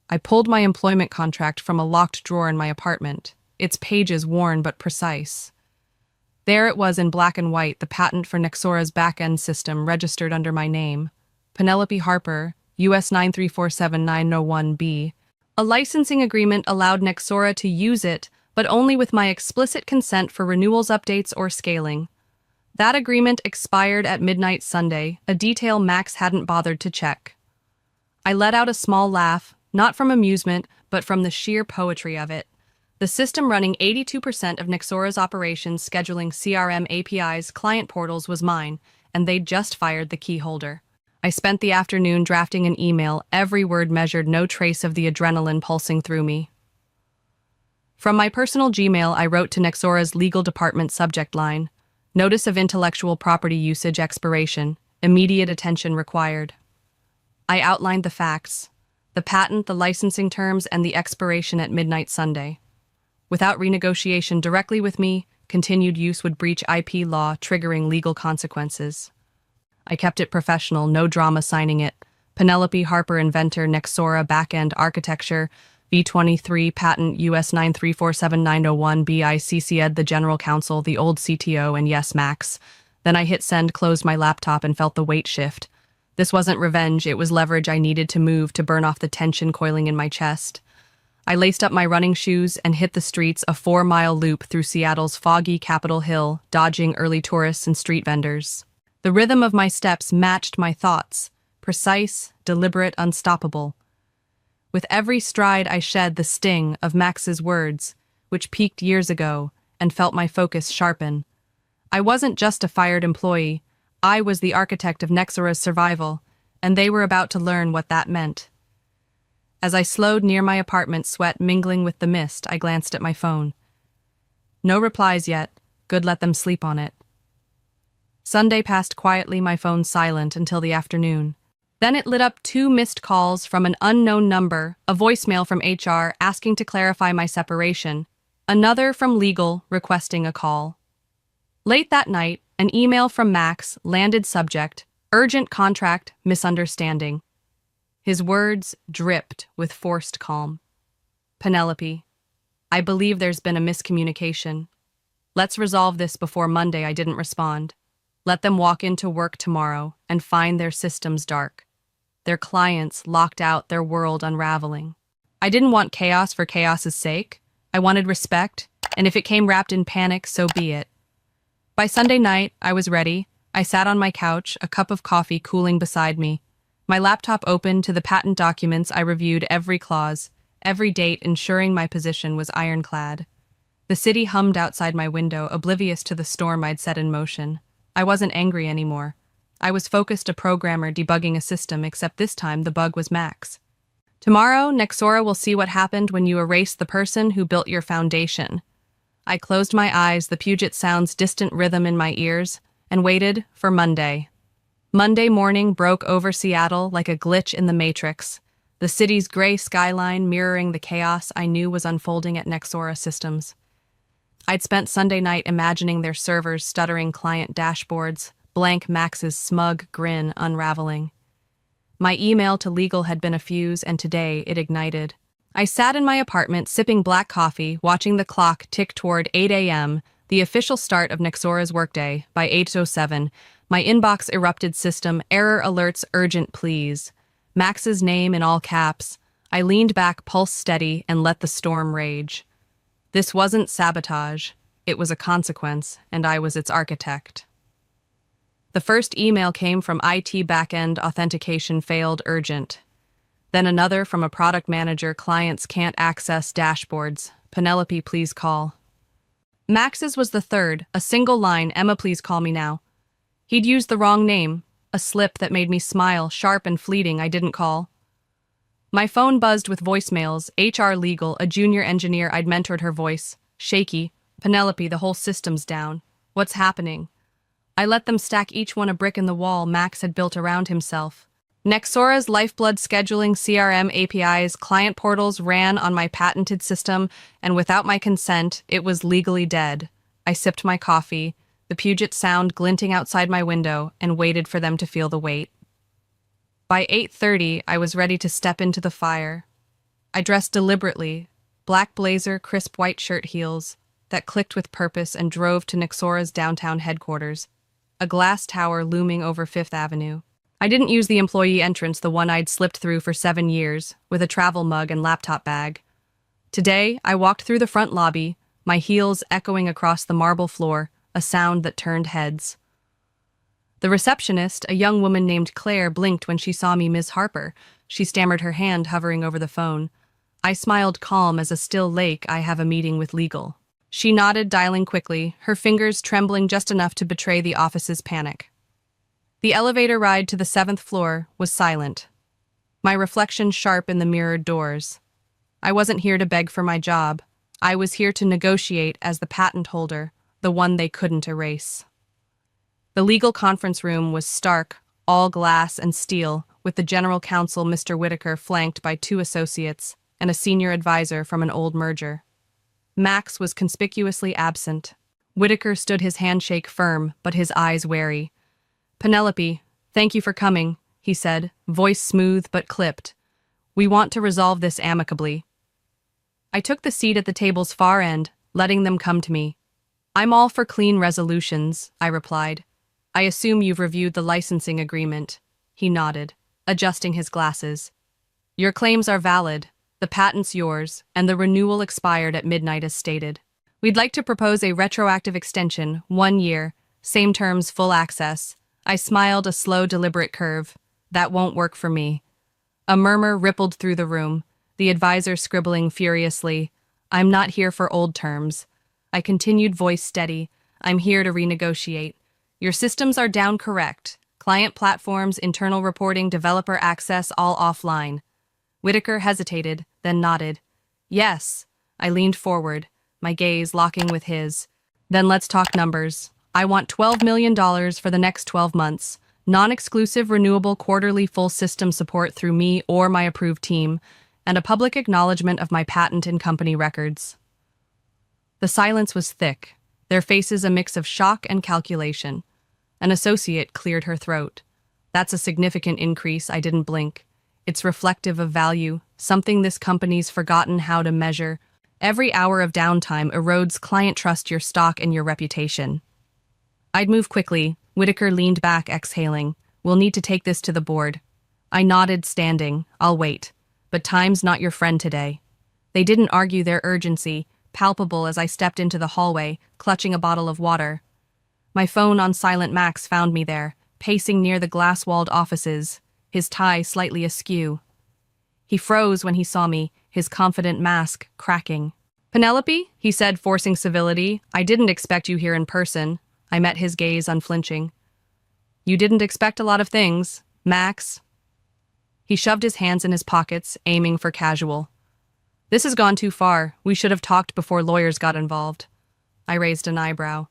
I pulled my employment contract from a locked drawer in my apartment, its pages worn but precise. There it was in black and white, the patent for Nexora's back-end system registered under my name, Penelope Harper, US 9347901B. A licensing agreement allowed Nexora to use it, but only with my explicit consent for renewals, updates, or scaling. That agreement expired at midnight Sunday, a detail Max hadn't bothered to check. I let out a small laugh, not from amusement, but from the sheer poetry of it. The system running 82% of Nexora's operations, scheduling CRM APIs, client portals, was mine, and they'd just fired the key holder. I spent the afternoon drafting an email, every word measured, no trace of the adrenaline pulsing through me. From my personal Gmail, I wrote to Nexora's legal department subject line, Notice of Intellectual Property Usage Expiration, immediate attention required. I outlined the facts, the patent, the licensing terms, and the expiration at midnight Sunday. Without renegotiation directly with me, continued use would breach IP law, triggering legal consequences. I kept it professional, no drama signing it. Penelope Harper, inventor, Nexora backend architecture, V23 patent US 9347901B. I CC'd the general counsel, the old CTO, and yes, Max. Then I hit send, closed my laptop, and felt the weight shift. This wasn't revenge, it was leverage I needed to move to burn off the tension coiling in my chest. I laced up my running shoes and hit the streets, a 4-mile loop through Seattle's foggy Capitol Hill, dodging early tourists and street vendors. The rhythm of my steps matched my thoughts, precise, deliberate, unstoppable. With every stride I shed the sting of Max's words, which peaked years ago, and felt my focus sharpen. I wasn't just a fired employee, I was the architect of Nexora's survival, and they were about to learn what that meant. As I slowed near my apartment, sweat mingling with the mist, I glanced at my phone. No replies yet, good, let them sleep on it. Sunday passed quietly, my phone silent until the afternoon. Then it lit up 2 missed calls from an unknown number, a voicemail from HR asking to clarify my separation, another from legal requesting a call. Late that night, an email from Max landed, subject, urgent contract misunderstanding. His words dripped with forced calm. Penelope, I believe there's been a miscommunication. Let's resolve this before Monday. I didn't respond. Let them walk into work tomorrow and find their systems dark. Their clients locked out, their world unraveling. I didn't want chaos for chaos's sake. I wanted respect, and if it came wrapped in panic, so be it. By Sunday night, I was ready. I sat on my couch, a cup of coffee cooling beside me. My laptop open to the patent documents. I reviewed every clause, every date, ensuring my position was ironclad. The city hummed outside my window, oblivious to the storm I'd set in motion. I wasn't angry anymore. I was focused, a programmer debugging a system, except this time the bug was Max. Tomorrow, Nexora will see what happened when you erase the person who built your foundation. I closed my eyes, the Puget Sound's distant rhythm in my ears, and waited for Monday. Monday morning broke over Seattle like a glitch in the Matrix, the city's gray skyline mirroring the chaos I knew was unfolding at Nexora Systems. I'd spent Sunday night imagining their servers, stuttering client dashboards, blank Max's smug grin unraveling. My email to legal had been a fuse, and today it ignited. I sat in my apartment, sipping black coffee, watching the clock tick toward 8 a.m., the official start of Nexora's workday. By 8:07, my inbox erupted. System error alerts, urgent please. Max's name in all caps. I leaned back, pulse steady, and let the storm rage. This wasn't sabotage. It was a consequence, and I was its architect. The first email came from IT backend, authentication failed, urgent. Then another from a product manager, clients can't access dashboards. Penelope, please call. Max's was the third, a single line, Emma, please call me now. He'd used the wrong name, a slip that made me smile, sharp and fleeting. I didn't call. My phone buzzed with voicemails, HR legal, a junior engineer. I'd mentored her voice, shaky. Penelope, the whole system's down. What's happening? I let them stack each one a brick in the wall Max had built around himself. Nexora's lifeblood, scheduling, CRM APIs, client portals ran on my patented system, and without my consent, it was legally dead. I sipped my coffee, the Puget Sound glinting outside my window, and waited for them to feel the weight. By 8:30, I was ready to step into the fire. I dressed deliberately, black blazer, crisp white shirt heels, that clicked with purpose, and drove to Nexora's downtown headquarters, a glass tower looming over Fifth Avenue. I didn't use the employee entrance, the one I'd slipped through for 7 years, with a travel mug and laptop bag. Today, I walked through the front lobby, my heels echoing across the marble floor, a sound that turned heads. The receptionist, a young woman named Claire, blinked when she saw me. "Miss Harper." She stammered, her hand hovering over the phone. I smiled, calm as a still lake. "I have a meeting with legal." She nodded, dialing quickly, her fingers trembling just enough to betray the office's panic. The elevator ride to the 7th floor was silent, my reflection sharp in the mirrored doors. I wasn't here to beg for my job. I was here to negotiate as the patent holder, the one they couldn't erase. The legal conference room was stark, all glass and steel, with the general counsel, Mr. Whitaker, flanked by 2 associates and a senior advisor from an old merger. Max was conspicuously absent. Whitaker stood, his handshake firm, but his eyes wary. "Penelope, thank you for coming," he said, voice smooth but clipped. "We want to resolve this amicably." I took the seat at the table's far end, letting them come to me. "I'm all for clean resolutions," I replied. "I assume you've reviewed the licensing agreement." He nodded, adjusting his glasses. "Your claims are valid, the patent's yours, and the renewal expired at midnight as stated. We'd like to propose a retroactive extension, 1 year, same terms, full access." I smiled, a slow, deliberate curve. "That won't work for me." A murmur rippled through the room, the advisor scribbling furiously. "I'm not here for old terms." I continued, voice steady. "I'm here to renegotiate. Your systems are down, correct. Client platforms, internal reporting, developer access, all offline." Whitaker hesitated, then nodded. "Yes." I leaned forward, my gaze locking with his. "Then let's talk numbers. I want $12 million for the next 12 months, non-exclusive renewable quarterly full system support through me or my approved team, and a public acknowledgement of my patent and company records." The silence was thick, their faces a mix of shock and calculation. An associate cleared her throat. "That's a significant increase." I didn't blink. "It's reflective of value, something this company's forgotten how to measure. Every hour of downtime erodes client trust, your stock, and your reputation." I'd move quickly. Whitaker leaned back, exhaling. "We'll need to take this to the board." I nodded, standing. "I'll wait. But time's not your friend today." They didn't argue, their urgency palpable as I stepped into the hallway, clutching a bottle of water. My phone on silent. Max found me there, pacing near the glass-walled offices, his tie slightly askew. He froze when he saw me, his confident mask cracking. "Penelope," he said, forcing civility, "I didn't expect you here in person." I met his gaze, unflinching. "You didn't expect a lot of things, Max." He shoved his hands in his pockets, aiming for casual. "This has gone too far. We should have talked before lawyers got involved." I raised an eyebrow.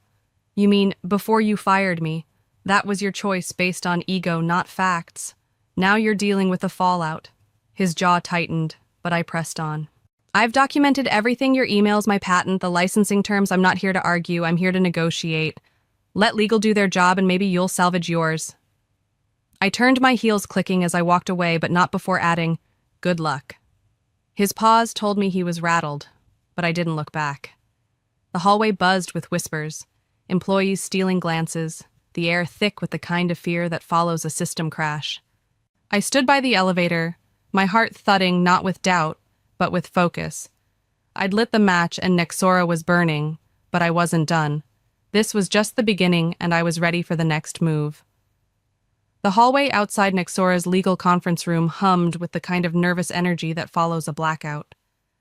"You mean before you fired me? That was your choice based on ego, not facts. Now you're dealing with the fallout." His jaw tightened, but I pressed on. "I've documented everything, your emails, my patent, the licensing terms. I'm not here to argue. I'm here to negotiate. Let legal do their job and maybe you'll salvage yours." I turned, my heels clicking as I walked away, but not before adding, "Good luck." His pause told me he was rattled, but I didn't look back. The hallway buzzed with whispers, employees stealing glances, the air thick with the kind of fear that follows a system crash. I stood by the elevator, my heart thudding not with doubt, but with focus. I'd lit the match and Nexora was burning, but I wasn't done. This was just the beginning, and I was ready for the next move. The hallway outside Nexora's legal conference room hummed with the kind of nervous energy that follows a blackout,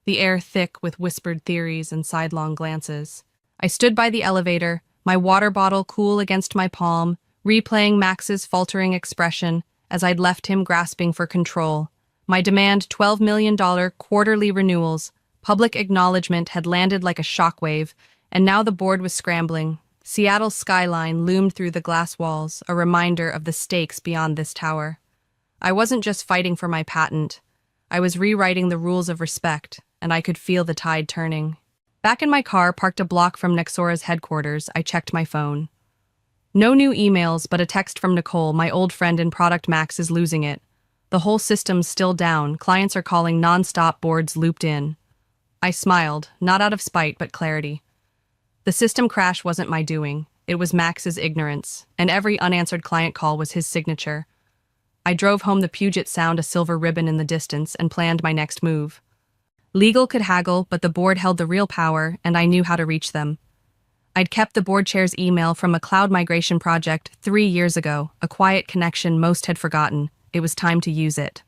the air thick with whispered theories and sidelong glances. I stood by the elevator, my water bottle cool against my palm, replaying Max's faltering expression as I'd left him grasping for control. My demand, $12 million quarterly renewals, public acknowledgement had landed like a shockwave, and now the board was scrambling. Seattle's skyline loomed through the glass walls, a reminder of the stakes beyond this tower. I wasn't just fighting for my patent. I was rewriting the rules of respect, and I could feel the tide turning. Back in my car, parked a block from Nexora's headquarters, I checked my phone. No new emails, but a text from Nicole, my old friend in Product Max is losing it. The whole system's still down, clients are calling non-stop, boards looped in. I smiled, not out of spite, but clarity. The system crash wasn't my doing, it was Max's ignorance, and every unanswered client call was his signature. I drove home the Puget Sound, a silver ribbon in the distance, and planned my next move. Legal could haggle, but the board held the real power, and I knew how to reach them. I'd kept the board chair's email from a cloud migration project 3 years ago, a quiet connection most had forgotten. It was time to use it.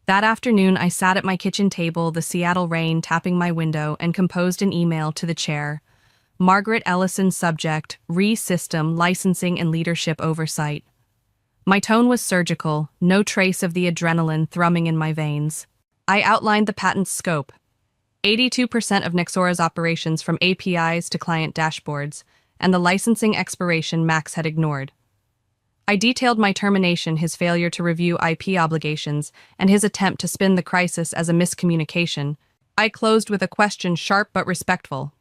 That afternoon, I sat at my kitchen table, the Seattle rain tapping my window, and composed an email to the chair. Margaret Ellison, subject, Re-System, Licensing and Leadership Oversight. My tone was surgical, no trace of the adrenaline thrumming in my veins. I outlined the patent's scope. 82% of Nexora's operations, from APIs to client dashboards, and the licensing expiration Max had ignored. I detailed my termination, his failure to review IP obligations, and his attempt to spin the crisis as a miscommunication. I closed with a question, sharp but respectful.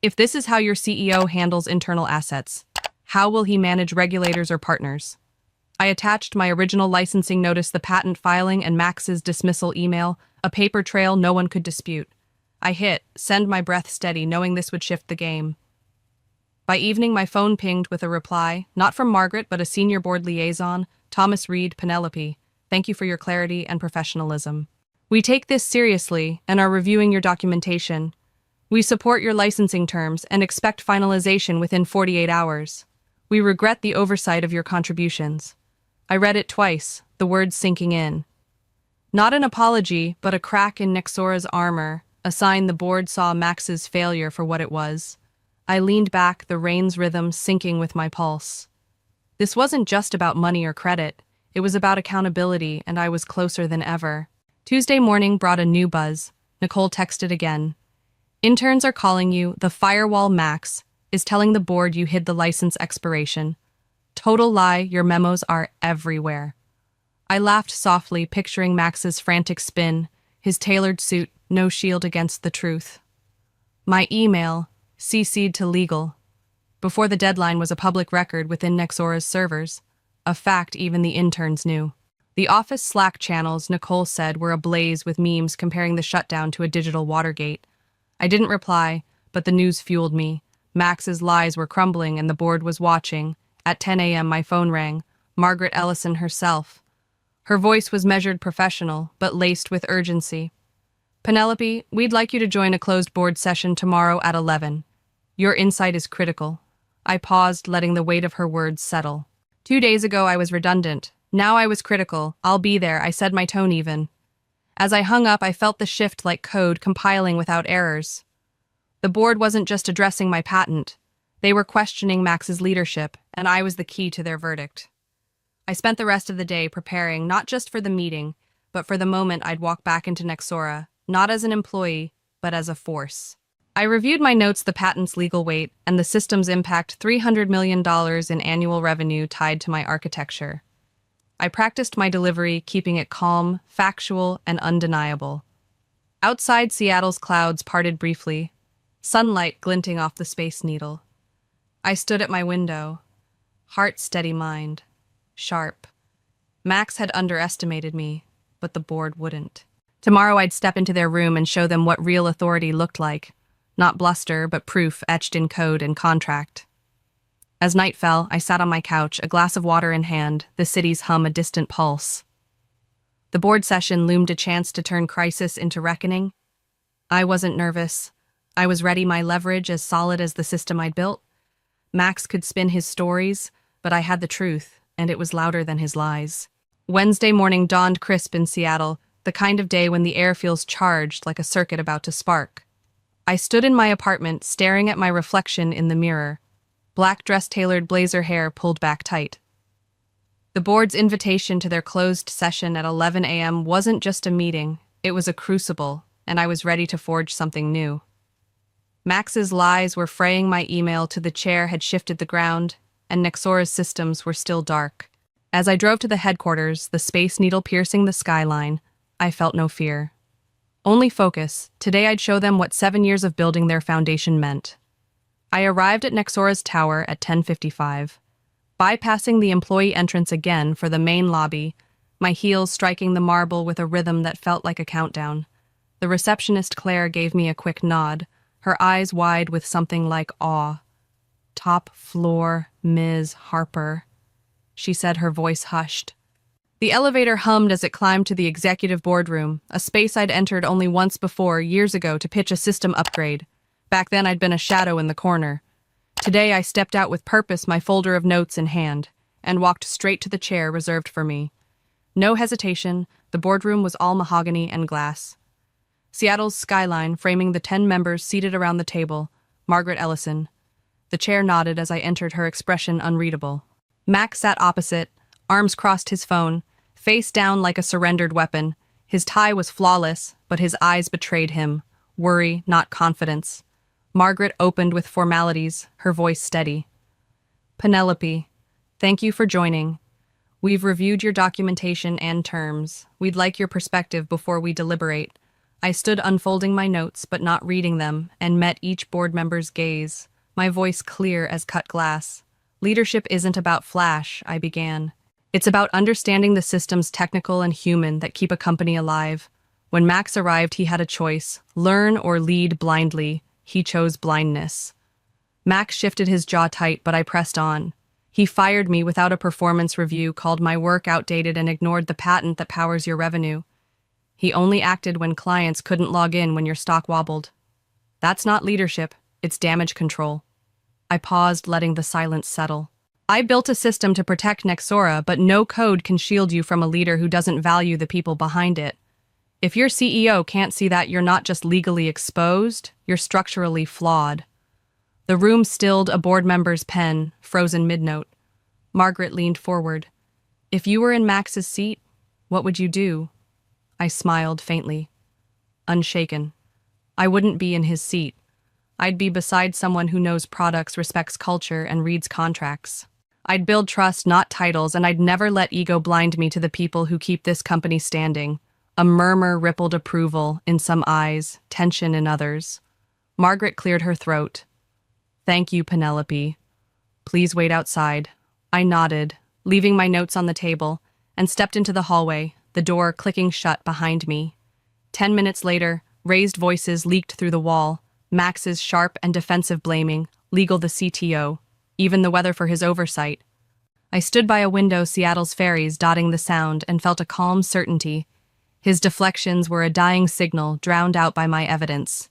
If this is how your CEO handles internal assets, how will he manage regulators or partners? I attached my original licensing notice, the patent filing, and Max's dismissal email, a paper trail no one could dispute. I hit send, my breath steady, knowing this would shift the game. By evening, my phone pinged with a reply, not from Margaret, but a senior board liaison, Thomas Reed, Penelope. Thank you for your clarity and professionalism. We take this seriously and are reviewing your documentation. We support your licensing terms and expect finalization within 48 hours. We regret the oversight of your contributions. I read it twice, the words sinking in. Not an apology, but a crack in Nexora's armor, a sign the board saw Max's failure for what it was. I leaned back, the rain's rhythm syncing with my pulse. This wasn't just about money or credit. It was about accountability, and I was closer than ever. Tuesday morning brought a new buzz. Nicole texted again. Interns are calling you. The firewall Max is telling the board you hid the license expiration. Total lie, your memos are everywhere. I laughed softly, picturing Max's frantic spin, his tailored suit, no shield against the truth. My email, CC'd to legal, before the deadline, was a public record within Nexora's servers, a fact even the interns knew. The office Slack channels, Nicole said, were ablaze with memes comparing the shutdown to a digital Watergate. I didn't reply, but the news fueled me. Max's lies were crumbling and the board was watching. At 10 a.m. my phone rang, Margaret Ellison herself. Her voice was measured, professional, but laced with urgency. Penelope, we'd like you to join a closed board session tomorrow at 11. Your insight is critical. I paused, letting the weight of her words settle. 2 days ago I was redundant. Now I was critical. I'll be there, I said, my tone even. As I hung up, I felt the shift like code compiling without errors. The board wasn't just addressing my patent. They were questioning Max's leadership, and I was the key to their verdict. I spent the rest of the day preparing, not just for the meeting, but for the moment I'd walk back into Nexora, not as an employee, but as a force. I reviewed my notes, the patent's legal weight, and the system's impact, $300 million in annual revenue tied to my architecture. I practiced my delivery, keeping it calm, factual, and undeniable. Outside, Seattle's clouds parted briefly, sunlight glinting off the Space Needle. I stood at my window, heart steady, mind sharp. Max had underestimated me, but the board wouldn't. Tomorrow I'd step into their room and show them what real authority looked like. Not bluster, but proof etched in code and contract. As night fell, I sat on my couch, a glass of water in hand, the city's hum a distant pulse. The board session loomed, a chance to turn crisis into reckoning. I wasn't nervous. I was ready, my leverage as solid as the system I'd built. Max could spin his stories, but I had the truth, and it was louder than his lies. Wednesday morning dawned crisp in Seattle, the kind of day when the air feels charged like a circuit about to spark. I stood in my apartment, staring at my reflection in the mirror. Black dress-tailored blazer hair pulled back tight. The board's invitation to their closed session at 11 a.m. wasn't just a meeting, it was a crucible, and I was ready to forge something new. Max's lies were fraying my email to the chair had shifted the ground, and Nexora's systems were still dark. As I drove to the headquarters, the Space Needle piercing the skyline, I felt no fear. Only focus. Today I'd show them what 7 years of building their foundation meant. I arrived at Nexora's tower at 10:55, bypassing the employee entrance again for the main lobby, my heels striking the marble with a rhythm that felt like a countdown. The receptionist Claire gave me a quick nod, her eyes wide with something like awe. "Top floor, Ms. Harper," she said, her voice hushed. The elevator hummed as it climbed to the executive boardroom, a space I'd entered only once before, years ago, to pitch a system upgrade. Back then I'd been a shadow in the corner. Today I stepped out with purpose, my folder of notes in hand, and walked straight to the chair reserved for me. No hesitation, the boardroom was all mahogany and glass. Seattle's skyline framing the 10 members seated around the table, Margaret Ellison. The chair nodded as I entered, her expression unreadable. Max sat opposite, arms crossed, his phone, face down like a surrendered weapon. His tie was flawless, but his eyes betrayed him. Worry, not confidence. Margaret opened with formalities, her voice steady. "Penelope, thank you for joining. We've reviewed your documentation and terms. We'd like your perspective before we deliberate." I stood unfolding my notes, but not reading them, and met each board member's gaze, my voice clear as cut glass. "Leadership isn't about flash," I began. "It's about understanding the systems, technical and human, that keep a company alive." When Max arrived, he had a choice: learn or lead blindly. He chose blindness. Max shifted his jaw tight, but I pressed on. He fired me without a performance review, called my work outdated, and ignored the patent that powers your revenue. He only acted when clients couldn't log in when your stock wobbled. That's not leadership, it's damage control. I paused, letting the silence settle. I built a system to protect Nexora, but no code can shield you from a leader who doesn't value the people behind it. If your CEO can't see that, you're not just legally exposed, you're structurally flawed. The room stilled, a board member's pen, frozen mid-note. Margaret leaned forward. "If you were in Max's seat, what would you do?" I smiled faintly. Unshaken. I wouldn't be in his seat. I'd be beside someone who knows products, respects culture, and reads contracts. I'd build trust, not titles, and I'd never let ego blind me to the people who keep this company standing. A murmur rippled approval in some eyes, tension in others. Margaret cleared her throat. "Thank you, Penelope. Please wait outside." I nodded, leaving my notes on the table, and stepped into the hallway, the door clicking shut behind me. 10 minutes later, raised voices leaked through the wall, Max's sharp and defensive blaming, legal the CTO, even the weather for his oversight. I stood by a window, Seattle's ferries dotting the sound, and felt a calm certainty. His deflections were a dying signal, drowned out by my evidence.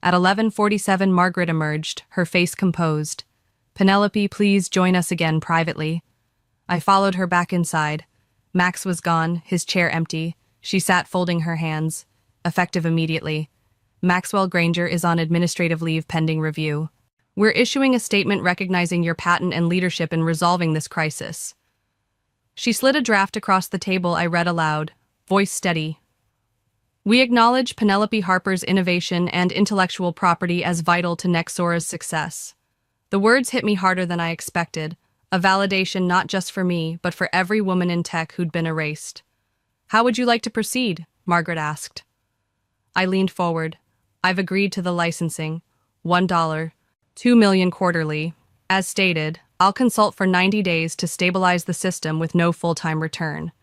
At 11:47, Margaret emerged, her face composed. "Penelope, please join us again privately." I followed her back inside. Max was gone, his chair empty. She sat folding her hands. Effective immediately. "Maxwell Granger is on administrative leave pending review. We're issuing a statement recognizing your patent and leadership in resolving this crisis." She slid a draft across the table. I read aloud, voice steady. "We acknowledge Penelope Harper's innovation and intellectual property as vital to Nexora's success." The words hit me harder than I expected, a validation not just for me, but for every woman in tech who'd been erased. "How would you like to proceed?" Margaret asked. I leaned forward. "I've agreed to the licensing. $1, $2 million quarterly. As stated, I'll consult for 90 days to stabilize the system with no full-time return.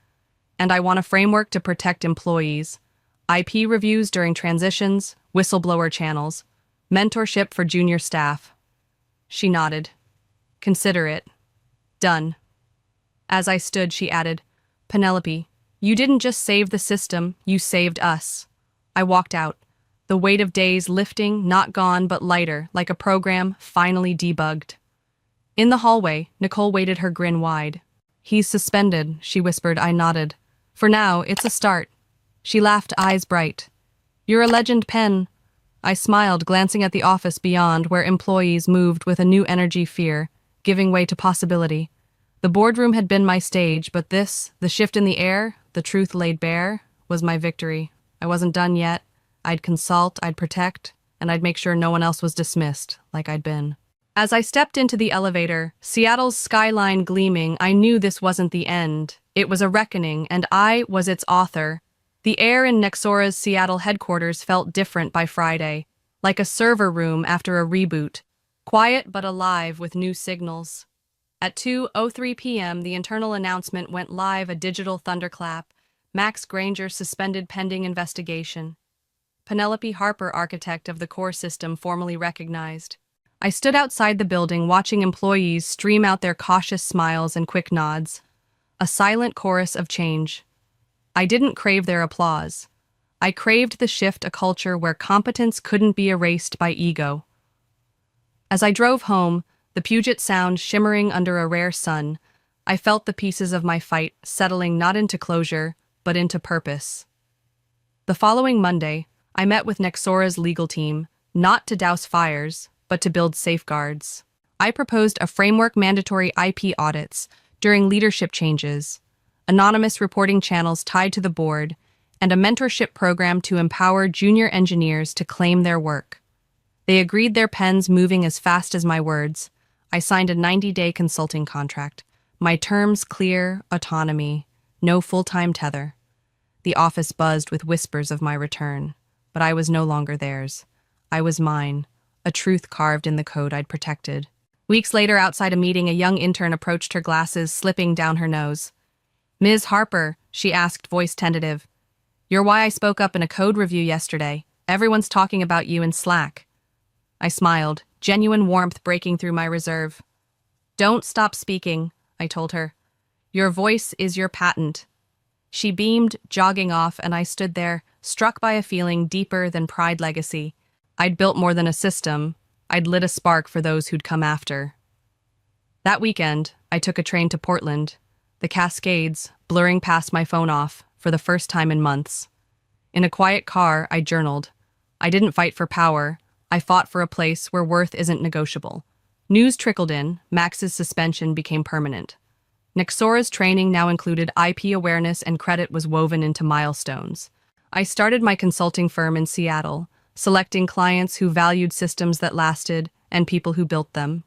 And I want a framework to protect employees. IP reviews during transitions, whistleblower channels, mentorship for junior staff." She nodded. "Consider it. Done." As I stood, she added, "Penelope, you didn't just save the system, you saved us." I walked out, the weight of days lifting, not gone but lighter, like a program finally debugged. In the hallway, Nicole waited, her grin wide. "He's suspended," she whispered. I nodded. "For now, it's a start." She laughed, eyes bright. "You're a legend, Pen." I smiled, glancing at the office beyond, where employees moved with a new energy, fear, giving way to possibility. The boardroom had been my stage, but this, the shift in the air, the truth laid bare, was my victory. I wasn't done yet. I'd consult, I'd protect, and I'd make sure no one else was dismissed, like I'd been. As I stepped into the elevator, Seattle's skyline gleaming, I knew this wasn't the end. It was a reckoning, and I was its author. The air in Nexora's Seattle headquarters felt different by Friday, like a server room after a reboot. quiet but alive with new signals. At 2:03 p.m., the internal announcement went live, a digital thunderclap. Max Granger suspended pending investigation. Penelope Harper, architect of the core system, formally recognized. I stood outside the building watching employees stream out their cautious smiles and quick nods. A silent chorus of change. I didn't crave their applause. I craved the shift, a culture where competence couldn't be erased by ego. As I drove home, the Puget Sound shimmering under a rare sun, I felt the pieces of my fight settling not into closure, but into purpose. The following Monday, I met with Nexora's legal team, not to douse fires, but to build safeguards. I proposed a framework, mandatory IP audits during leadership changes, anonymous reporting channels tied to the board, and a mentorship program to empower junior engineers to claim their work. They agreed, their pens moving as fast as my words. I signed a 90-day consulting contract. My terms clear: autonomy, no full-time tether. The office buzzed with whispers of my return, but I was no longer theirs. I was mine, a truth carved in the code I'd protected. Weeks later, outside a meeting, a young intern approached, her glasses slipping down her nose. "Ms. Harper," she asked, voice tentative, "you're why I spoke up in a code review yesterday. Everyone's talking about you in Slack." I smiled, genuine warmth breaking through my reserve. "Don't stop speaking," I told her. "Your voice is your patent." She beamed, jogging off, and I stood there, struck by a feeling deeper than pride legacy. I'd built more than a system. I'd lit a spark for those who'd come after. That weekend, I took a train to Portland, the Cascades blurring past my phone off for the first time in months. In a quiet car, I journaled. I didn't fight for power. I fought for a place where worth isn't negotiable. News trickled in. Max's suspension became permanent. Nexora's training now included IP awareness, and credit was woven into milestones. I started my consulting firm in Seattle, selecting clients who valued systems that lasted and people who built them.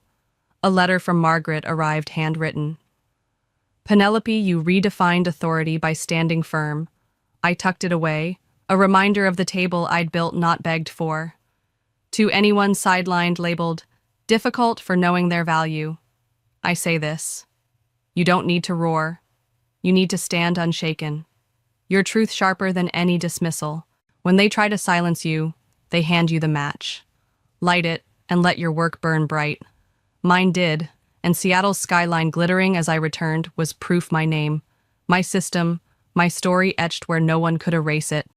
A letter from Margaret arrived, handwritten. "Penelope, you redefined authority by standing firm." I tucked it away, a reminder of the table I'd built, not begged for. To anyone sidelined, labeled difficult for knowing their value, I say this: you don't need to roar. You need to stand unshaken. Your truth sharper than any dismissal. When they try to silence you, they hand you the match. Light it and let your work burn bright. Mine did, and Seattle's skyline glittering as I returned was proof: my name, my system, my story etched where no one could erase it.